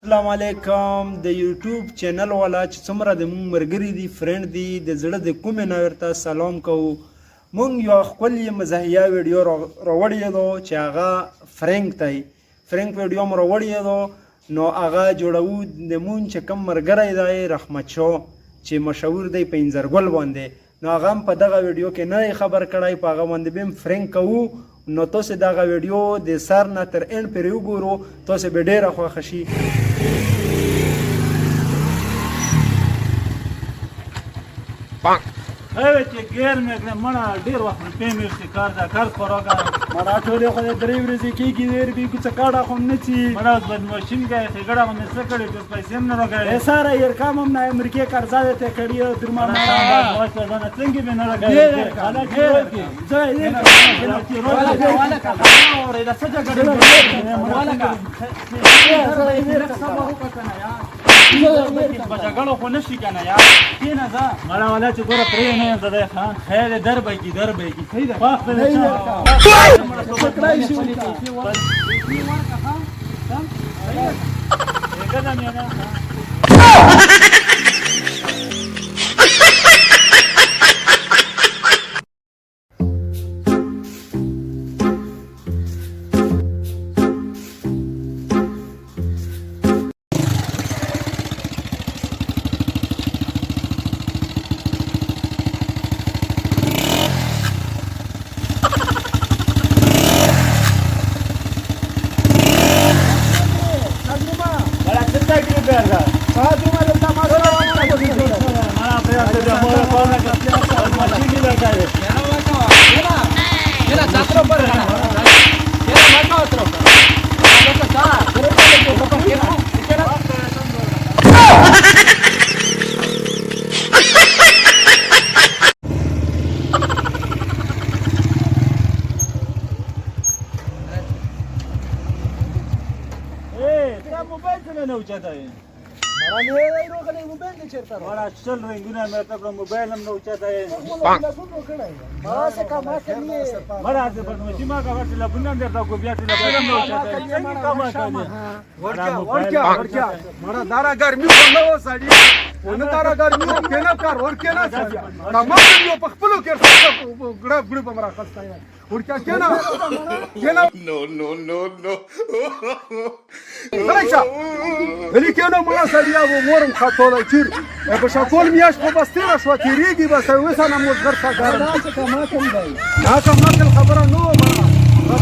السلام علیکم د یوټیوب چینل والا چې څومره د مونږ ملګري دي فرند دي د زړه د کومې نه ورته سلام کوو. مونږ یو ښکلې مزاحیه ویډیو راوړې ده چې هغه فرینک دی. فرینک ویډیو مو راوړې ده نو هغه جوړوو د مونږ چې کوم ملګری دی رحمت شاه چې مشهور دی په انځرګل باندې، نو هغه هم په دغه ویډیو کې نه خبر کړی، په هغه باندې به هم فرینک کوو. نو تاسو دغه ویډیو د سر نه تر اینډ پورې وګورو، تاسو به ډېره خوښه شي. اوه چې ګیر مې کړه مړه ډېر وخت روپۍ مې ورسې کار دا کار خوراکه مړه ټولې خو د درې ورځې کېږي ویر بي کوڅه کاډه خو هم نه څي مړه اوس بد ماشین گئے ښېګړه خو مې څه کړې ټول پیسې هم نه راګړې ساره یې کام هم نه امریکې قرضه دې ته کړي او درما ماشاء الله څنګه مې نه راګړې بجګړو خو نشي کنه یار کینه ځه مړه والا چې ګوره پرې نه یم زده خان خیر در به کی صحیح ده پاک ته چل رنگونه مې ته کړم موبایل هم نه اوچته یې مړه دې بدمعشي ما کوه ټلیفون هم درته کو بیا ټلیفون هم نه اوچته یې څنګه کما کوې مړه دارا ګرمي خو نه و سړي ونه دارا ګرمي خو کنه کار ورکه نه تمام یو په خپلو کې ګړه ګړه په مرا خسته یې ورکه کنه نو فرښه ولې کنه ما سړي او مورم خاطوله چیر په شکول میاش په بستره شو تیریږي بس وسانه مو غر څه کار نه کما کوي دا کما خبره نو ما